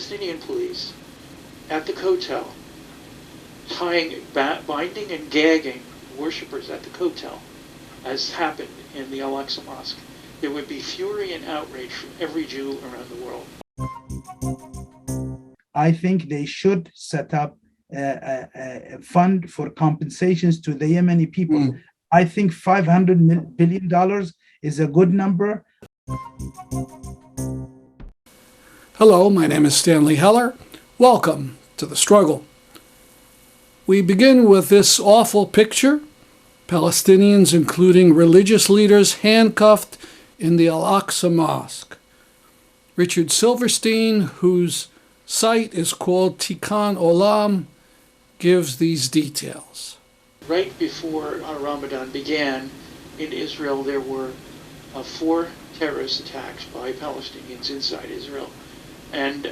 Palestinian police at the Kotel, binding and gagging worshippers at the Kotel, as happened in the Al-Aqsa Mosque, there would be fury and outrage from every Jew around the world. I think they should set up a fund for compensations to the Yemeni people. I think $500 billion is a good number. Hello, my name is Stanley Heller. Welcome to The Struggle. We begin with this awful picture. Palestinians, including religious leaders, handcuffed in the Al-Aqsa Mosque. Richard Silverstein, whose site is called Tikkun Olam, gives these details. Right before Ramadan began in Israel, there were 4 terrorist attacks by Palestinians inside Israel. And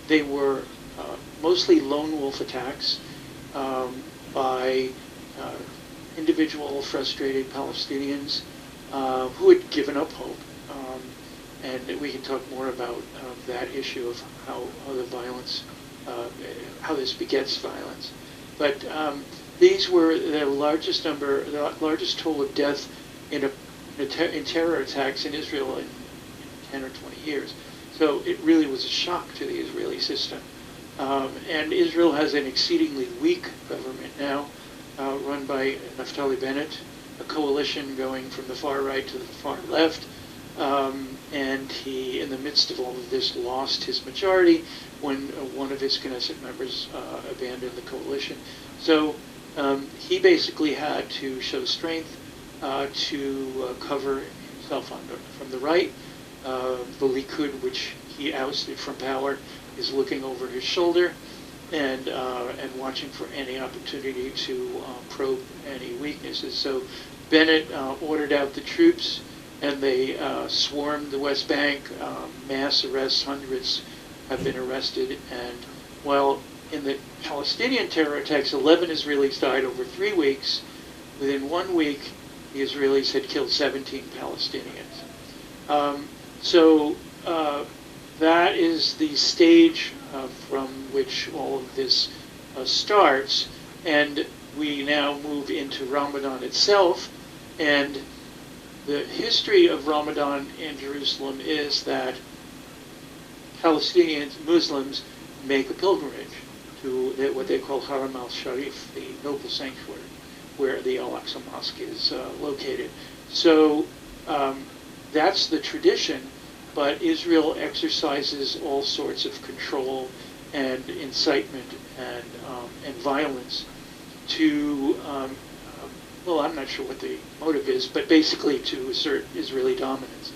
they were mostly lone wolf attacks by individual frustrated Palestinians who had given up hope. And we can talk more about that issue of how the violence, how this begets violence. But these were the largest toll of death in terror attacks in Israel in 10 or 20 years. So it really was a shock to the Israeli system. And Israel has an exceedingly weak government now, run by Naftali Bennett, a coalition going from the far right to the far left. And he, in the midst of all of this, lost his majority when one of his Knesset members abandoned the coalition. So he basically had to show strength to cover himself from the right. The Likud, which he ousted from power, is looking over his shoulder and watching for any opportunity to probe any weaknesses. So Bennett ordered out the troops, and they swarmed the West Bank. Mass arrests, hundreds have been arrested. And while in the Palestinian terror attacks, 11 Israelis died over 3 weeks, within 1 week, the Israelis had killed 17 Palestinians. So that is the stage from which all of this starts. And we now move into Ramadan itself. And the history of Ramadan in Jerusalem is that Palestinians, Muslims, make a pilgrimage to what they call Haram al-Sharif, the noble sanctuary, where the Al-Aqsa Mosque is located. So that's the tradition, but Israel exercises all sorts of control and incitement and violence to well, I'm not sure what the motive is, but basically to assert Israeli dominance.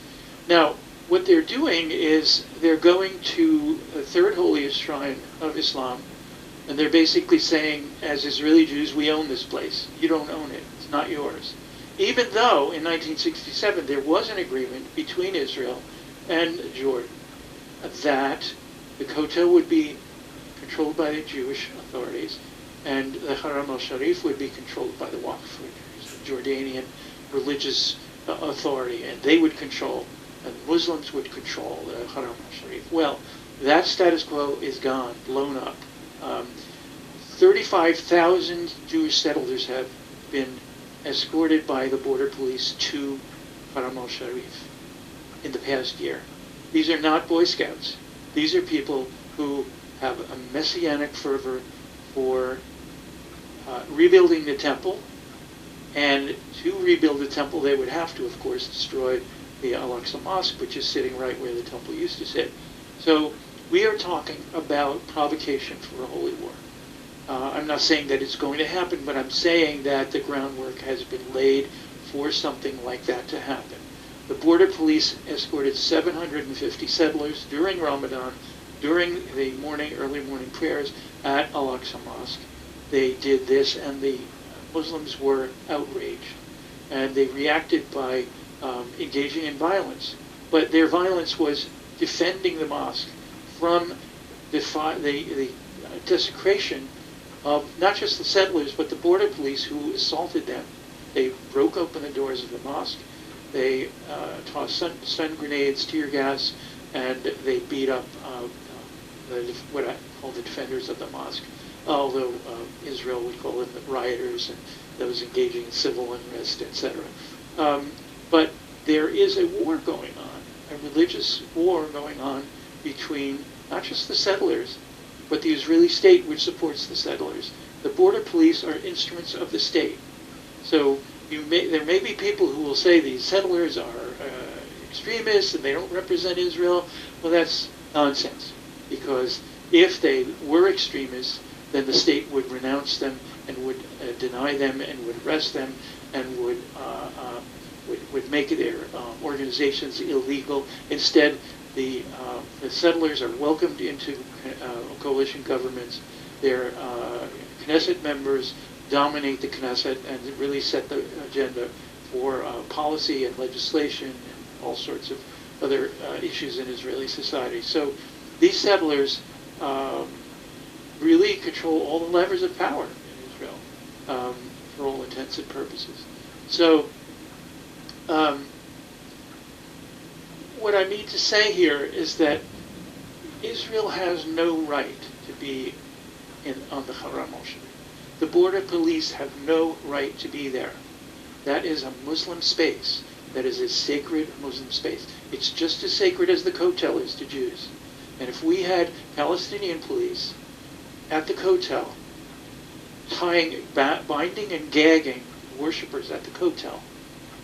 Now, what they're doing is they're going to the third holiest shrine of Islam, and they're basically saying, as Israeli Jews, we own this place. You don't own it. It's not yours. Even though in 1967 there was an agreement between Israel and Jordan that the Kotel would be controlled by the Jewish authorities, and the Haram al-Sharif would be controlled by the Waqf, which is the Jordanian religious authority, and they would control, and Muslims would control the Haram al-Sharif. Well, that status quo is gone, blown up. 35,000 Jewish settlers have been escorted by the border police to Haram al-Sharif in the past year. These are not Boy Scouts. These are people who have a messianic fervor for rebuilding the temple, and to rebuild the temple they would have to, of course, destroy the Al-Aqsa Mosque, which is sitting right where the temple used to sit. So we are talking about provocation for a holy war. I'm not saying that it's going to happen, but I'm saying that the groundwork has been laid for something like that to happen. The border police escorted 750 settlers during Ramadan, during the early morning prayers at Al-Aqsa Mosque. They did this, and the Muslims were outraged, and they reacted by engaging in violence. But their violence was defending the mosque from the desecration of not just the settlers, but the border police who assaulted them. They broke open the doors of the mosque, they tossed stun grenades, tear gas, and they beat up what I call the defenders of the mosque, although Israel would call them the rioters and those engaging in civil unrest, etc. But there is a war going on, a religious war going on between not just the settlers, but the Israeli state which supports the settlers. The border police are instruments of the state. So there may be people who will say these settlers are extremists and they don't represent Israel. Well, that's nonsense, because if they were extremists, then the state would renounce them and would deny them and would arrest them and would make their organizations illegal. Instead, the settlers are welcomed into coalition governments. Their Knesset members dominate the Knesset and really set the agenda for policy and legislation and all sorts of other issues in Israeli society. So these settlers really control all the levers of power in Israel for all intents and purposes. So what I mean to say here is that Israel has no right to be on the Haram al-Sharif. The border police have no right to be there. That is a Muslim space. That is a sacred Muslim space. It's just as sacred as the Kotel is to Jews. And if we had Palestinian police at the Kotel binding and gagging worshippers at the Kotel,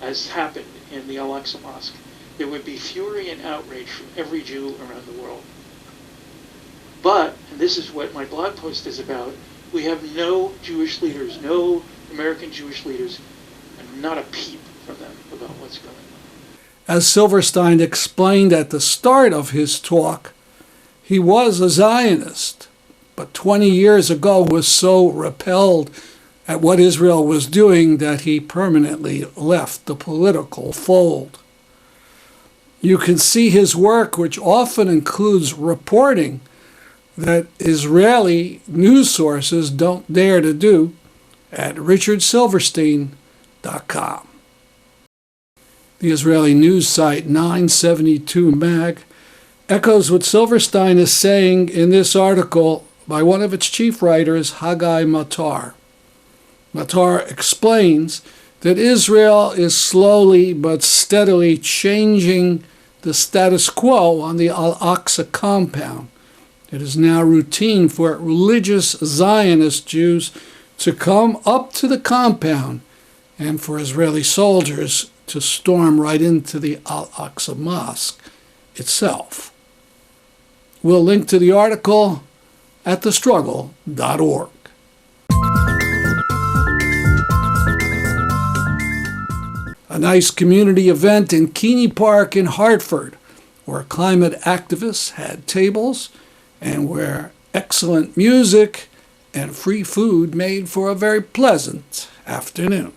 as happened in the Al-Aqsa Mosque, there would be fury and outrage from every Jew around the world. But, and this is what my blog post is about, we have no Jewish leaders, no American Jewish leaders, and not a peep from them about what's going on. As Silverstein explained at the start of his talk, he was a Zionist, but 20 years ago was so repelled at what Israel was doing that he permanently left the political fold. You can see his work, which often includes reporting that Israeli news sources don't dare to do, at richardsilverstein.com. The Israeli news site 972 Mag echoes what Silverstein is saying in this article by one of its chief writers, Haggai Matar. Matar explains that Israel is slowly but steadily changing the status quo on the Al-Aqsa compound. It is now routine for religious Zionist Jews to come up to the compound and for Israeli soldiers to storm right into the Al-Aqsa Mosque itself. We'll link to the article at thestruggle.org. A nice community event in Keeney Park in Hartford, where climate activists had tables and where excellent music and free food made for a very pleasant afternoon.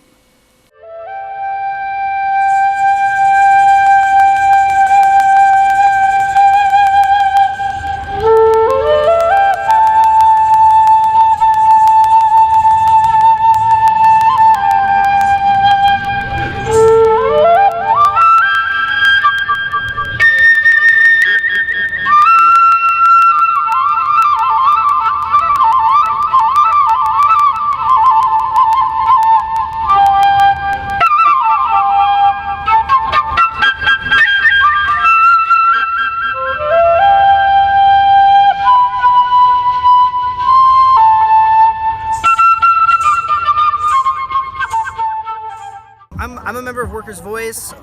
I'm a member of Workers' Voice.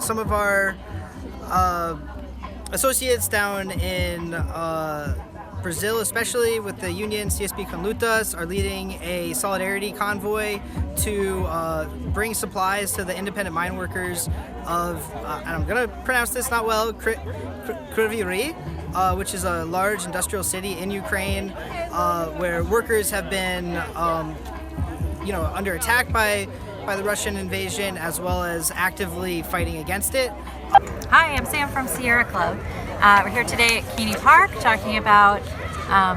Some of our associates down in Brazil, especially with the union CSP con Lutas, are leading a solidarity convoy to bring supplies to the independent mine workers of, and I'm going to pronounce this not well, Kryvyi Rih, which is a large industrial city in Ukraine, where workers have been, under attack by the Russian invasion, as well as actively fighting against it. Hi, I'm Sam from Sierra Club. We're here today at Keeney Park talking about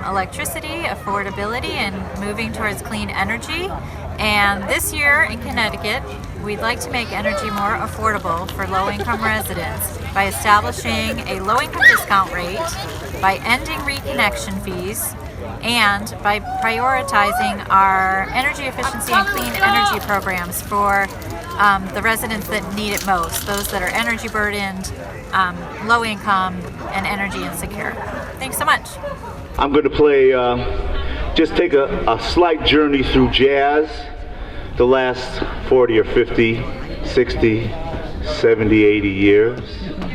electricity, affordability, and moving towards clean energy. And this year in Connecticut, we'd like to make energy more affordable for low-income residents by establishing a low-income discount rate by ending reconnection fees and by prioritizing our energy efficiency and clean energy programs for the residents that need it most, those that are energy burdened, low income, and energy insecure. Thanks so much. I'm going to play, just take a slight journey through jazz, the last 40 or 50, 60, 70, 80 years,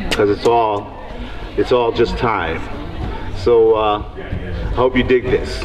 because it's all just time. So I hope you dig this.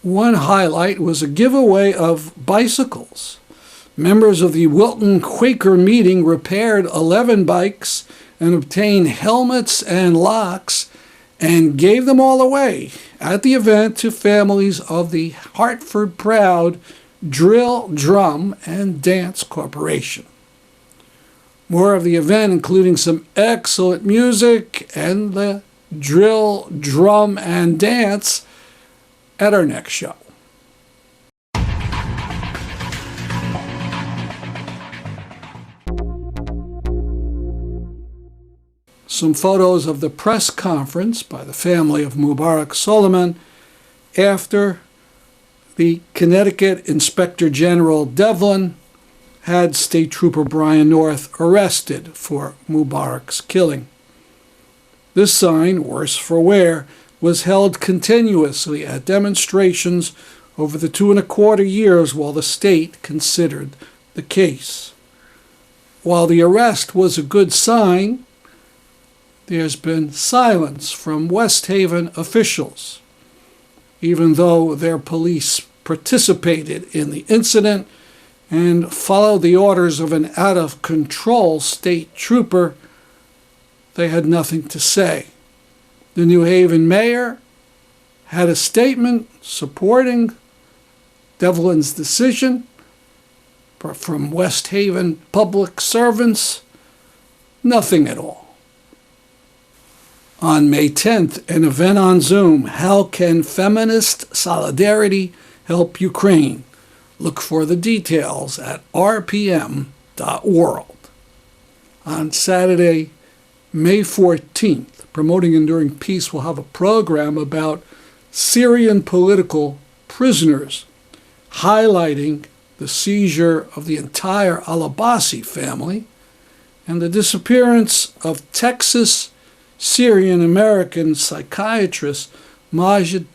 One highlight was a giveaway of bicycles. Members of the Wilton Quaker meeting repaired 11 bikes and obtained helmets and locks and gave them all away at the event to families of the Hartford Proud Drill, Drum, and Dance Corporation. More of the event, including some excellent music and the drill, drum, and dance, at our next show. Some photos of the press conference by the family of Mubarak Solomon after the Connecticut Inspector General Devlin had State Trooper Brian North arrested for Mubarak's killing. This sign, worse for wear, was held continuously at demonstrations over the 2¼ years while the state considered the case. While the arrest was a good sign, there's been silence from West Haven officials, even though their police participated in the incident and followed the orders of an out-of-control state trooper. They had nothing to say. The New Haven mayor had a statement supporting Devlin's decision, but from West Haven public servants, nothing at all. On May 10th, an event on Zoom, How Can Feminist Solidarity Help Ukraine? Look for the details at rpm.world. On Saturday, May 14th, Promoting Enduring Peace will have a program about Syrian political prisoners, highlighting the seizure of the entire Al-Abbasi family and the disappearance of Texas Syrian-American psychiatrist Majid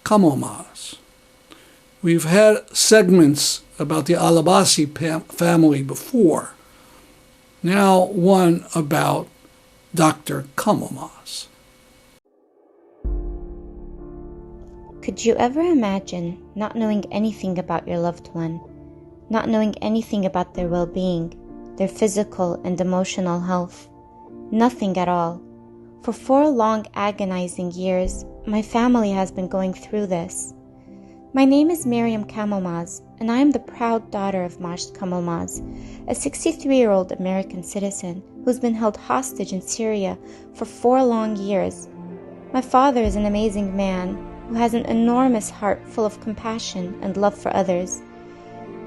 Kamomaz. We've had segments about the Al-Abbasi family before. Now one about Dr. Kamomaz. Could you ever imagine not knowing anything about your loved one, not knowing anything about their well-being, their physical and emotional health? Nothing at all. For 4 long agonizing years, my family has been going through this. My name is Miriam Kamomaz, and I am the proud daughter of Majd Kamomaz, a 63-year-old American citizen who's been held hostage in Syria for 4 long years. My father is an amazing man who has an enormous heart full of compassion and love for others.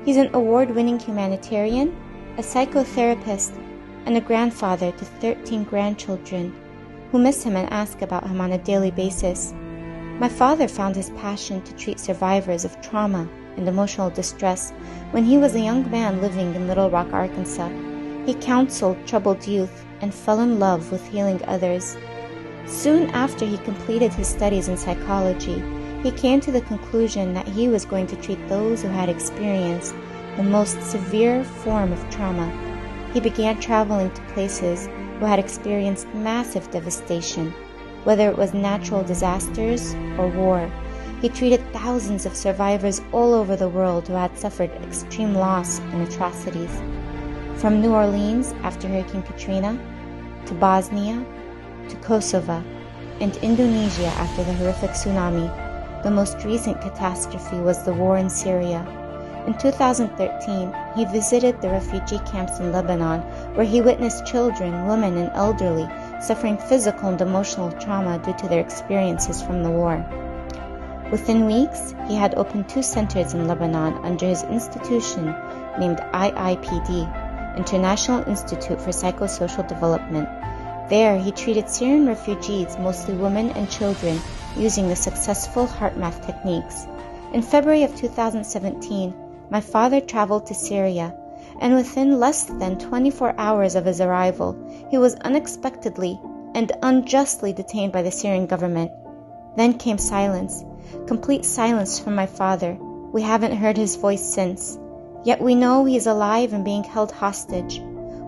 He's an award-winning humanitarian, a psychotherapist, and a grandfather to 13 grandchildren who miss him and ask about him on a daily basis. My father found his passion to treat survivors of trauma and emotional distress when he was a young man living in Little Rock, Arkansas. He counseled troubled youth and fell in love with healing others. Soon after he completed his studies in psychology, he came to the conclusion that he was going to treat those who had experienced the most severe form of trauma. He began traveling to places who had experienced massive devastation, whether it was natural disasters or war. He treated thousands of survivors all over the world who had suffered extreme loss and atrocities. From New Orleans after Hurricane Katrina, to Bosnia, to Kosovo, and Indonesia after the horrific tsunami, the most recent catastrophe was the war in Syria. In 2013, he visited the refugee camps in Lebanon, where he witnessed children, women, and elderly suffering physical and emotional trauma due to their experiences from the war. Within weeks, he had opened 2 centers in Lebanon under his institution named IIPD, International Institute for Psychosocial Development. There, he treated Syrian refugees, mostly women and children, using the successful HeartMath techniques. In February of 2017, my father traveled to Syria, and within less than 24 hours of his arrival, he was unexpectedly and unjustly detained by the Syrian government. Then came silence, complete silence from my father. We haven't heard his voice since. Yet we know he is alive and being held hostage.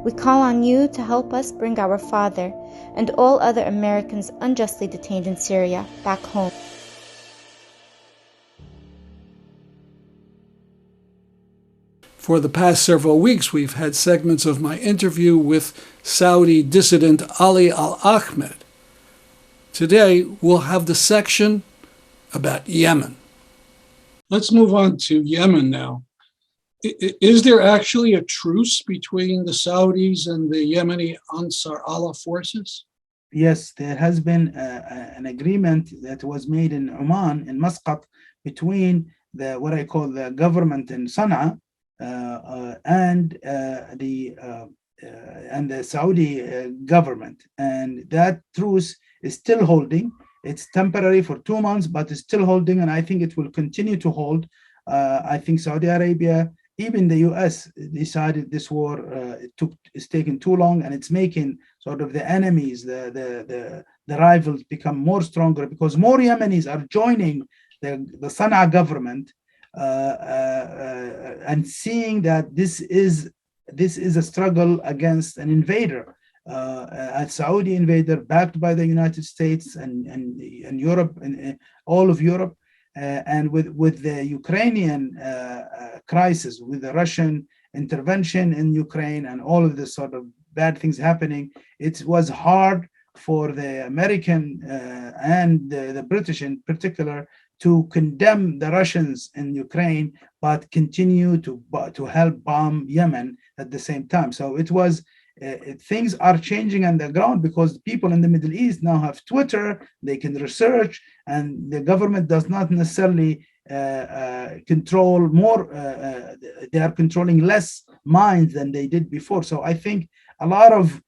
We call on you to help us bring our father and all other Americans unjustly detained in Syria back home. For the past several weeks, we've had segments of my interview with Saudi dissident Ali Al-Ahmed. Today, we'll have the section about Yemen. Let's move on to Yemen now. Is there actually a truce between the Saudis and the Yemeni Ansar Allah forces? Yes, there has been an agreement that was made in Oman, in Muscat, between what I call the government in Sana'a and the Saudi government. And that truce is still holding. It's temporary for 2 months, but it's still holding, and I think it will continue to hold. I think Saudi Arabia, even the US, decided this war is taking too long, and it's making sort of the enemies, the rivals, become more stronger, because more Yemenis are joining the Sana'a government and seeing that this is a struggle against an invader, a Saudi invader backed by the United States and Europe and all of Europe. And with the Ukrainian crisis, with the Russian intervention in Ukraine and all of this sort of bad things happening, it was hard for the American and the British in particular to condemn the Russians in Ukraine, but continue to help bomb Yemen at the same time. So it was things are changing on the ground because people in the Middle East now have Twitter, they can research, and the government does not necessarily control more, they are controlling less minds than they did before. So I think a lot of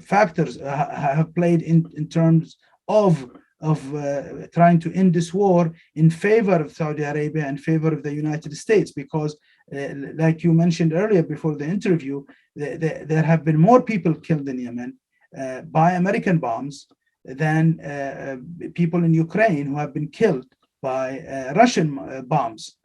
factors have played in terms of trying to end this war in favor of Saudi Arabia and favor of the United States, because like you mentioned earlier before the interview, there have been more people killed in Yemen by American bombs than people in Ukraine who have been killed by Russian bombs.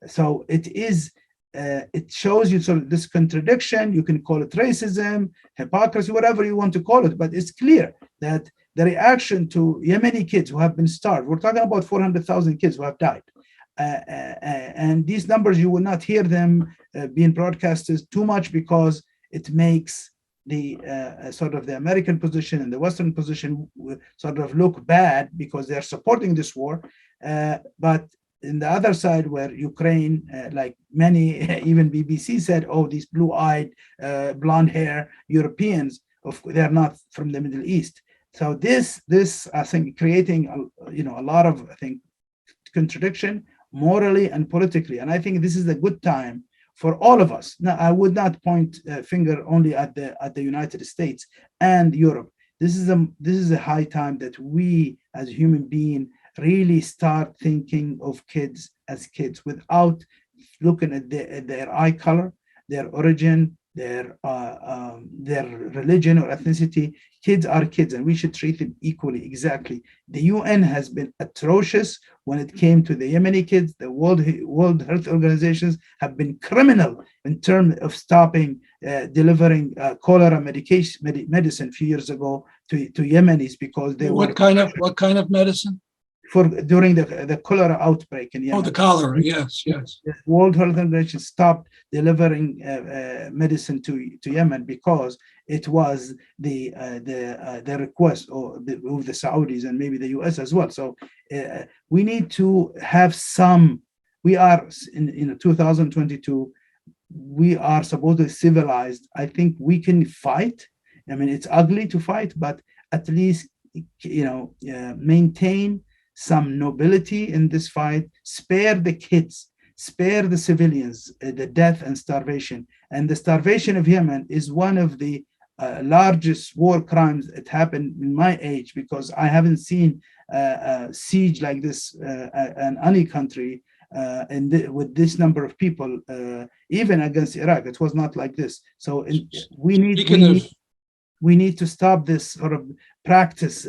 So it shows you sort of this contradiction. You can call it racism, hypocrisy, whatever you want to call it, but it's clear that the reaction to Yemeni kids who have been starved, we're talking about 400,000 kids who have died. And these numbers, you will not hear them being broadcasted too much because it makes the sort of the American position and the Western position sort of look bad because they're supporting this war. But in the other side, where Ukraine, like many, even BBC said, oh, these blue-eyed, blonde hair Europeans, they're not from the Middle East. So this I think creating a lot of, I think, contradiction morally and politically, and I think this is a good time for all of us. Now, I would not point a finger only at the United States and Europe. This is a high time that we as human beings really start thinking of kids as kids without looking at their eye color, their origin, their religion or ethnicity. Kids are kids, and we should treat them equally. Exactly. The UN has been atrocious when it came to the Yemeni kids. The World Health Organizations have been criminal in terms of stopping delivering cholera medicine a few years ago to Yemenis because they what kind of medicine? During the cholera outbreak in Yemen. Oh, the cholera, yes. The World Health Organization stopped delivering medicine to Yemen because it was the request of the Saudis and maybe the US as well. So we need to have some. We are in 2022. We are supposedly civilized. I think we can fight. I mean, it's ugly to fight, but at least maintain some nobility in this fight, spare the kids, spare the civilians, the death and starvation. And the starvation of Yemen is one of the largest war crimes that happened in my age, because I haven't seen a siege like this in any country with this number of people, even against Iraq. It was not like this. So we need to stop this sort of practice.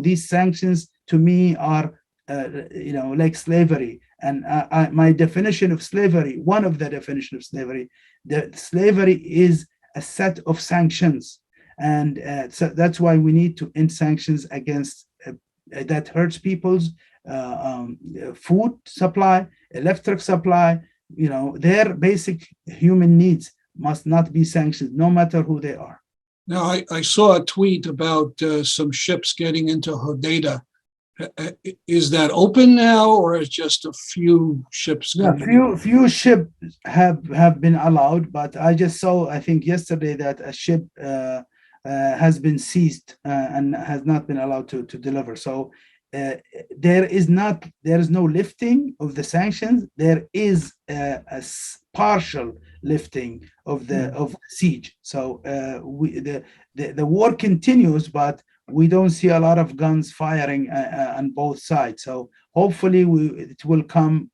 These sanctions to me are, like slavery. And my definition of slavery, one of the definitions of slavery, slavery is a set of sanctions. And so that's why we need to end sanctions against that hurts people's food supply, electric supply, their basic human needs must not be sanctioned, no matter who they are. Now, I saw a tweet about some ships getting into Hodeidah. Is that open now, or is just a few ships? Yeah, few ships have been allowed, but I just saw, I think yesterday, that a ship has been seized and has not been allowed to deliver. So there is no lifting of the sanctions. There is a partial lifting of the siege. So the war continues, but we don't see a lot of guns firing on both sides. So hopefully it will come,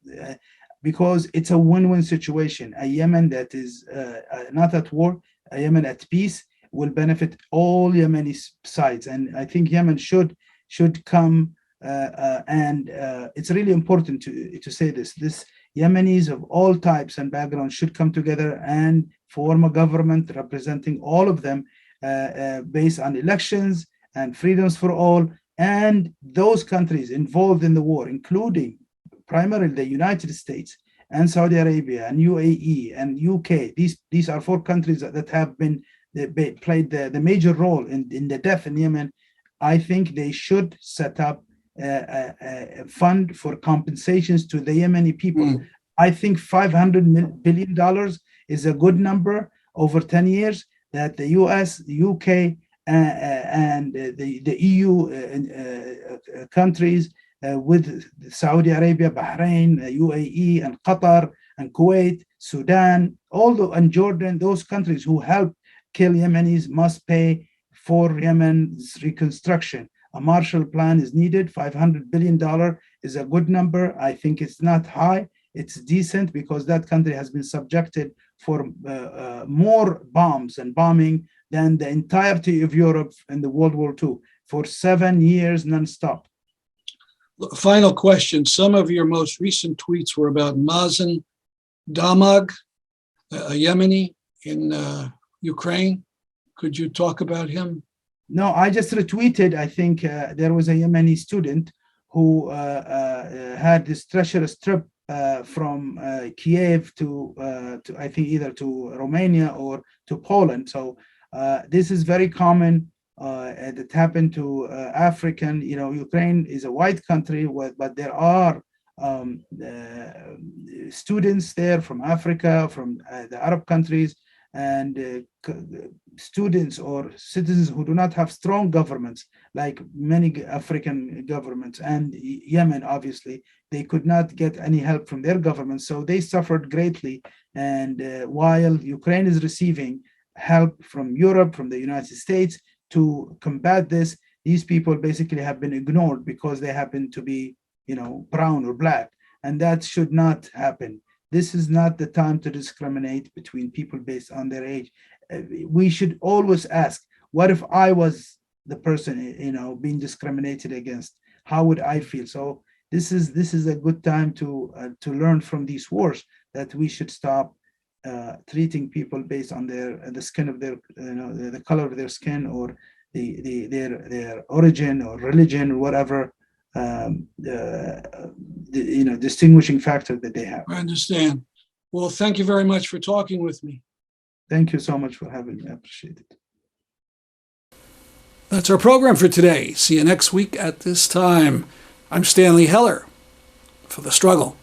because it's a win-win situation. A Yemen that is not at war, a Yemen at peace, will benefit all Yemeni sides. And I think Yemen should come, and it's really important to say this. Yemenis of all types and backgrounds should come together and form a government representing all of them, based on elections and freedoms for all. And those countries involved in the war, including primarily the United States and Saudi Arabia and UAE and UK, these are four countries that have played the major role in the death in Yemen. I think they should set up a fund for compensations to the Yemeni people. I think $500 billion is a good number over 10 years that the US, the UK, and the EU countries with Saudi Arabia, Bahrain, UAE, and Qatar, and Kuwait, Sudan, and Jordan, those countries who helped kill Yemenis must pay for Yemen's reconstruction. A Marshall Plan is needed. $500 billion is a good number. I think it's not high. It's decent because that country has been subjected for more bombs and bombing than the entirety of Europe in the World War II for 7 years nonstop. Final question. Some of your most recent tweets were about Mazen Damag, a Yemeni in Ukraine. Could you talk about him? No, I just retweeted. I think there was a Yemeni student who had this treacherous trip from Kiev to I think either to Romania or to Poland. So this is very common. It happened to African. Ukraine is a white country, but there are students there from Africa, from the Arab countries, and students or citizens who do not have strong governments, like many African governments and Yemen, obviously, they could not get any help from their government. So they suffered greatly. And while Ukraine is receiving help from Europe, from the United States to combat this, these people basically have been ignored because they happen to be, brown or black. And that should not happen. This is not the time to discriminate between people based on their age. We should always ask, what if I was the person, being discriminated against? How would I feel? So this is a good time to learn from these wars that we should stop treating people based on the skin of their, the color of their skin or their origin or religion or whatever. Distinguishing factor that they have. I understand. Well, thank you very much for talking with me. Thank you so much for having me. I appreciate it. That's our program for today. See you next week at this time. I'm Stanley Heller for The Struggle.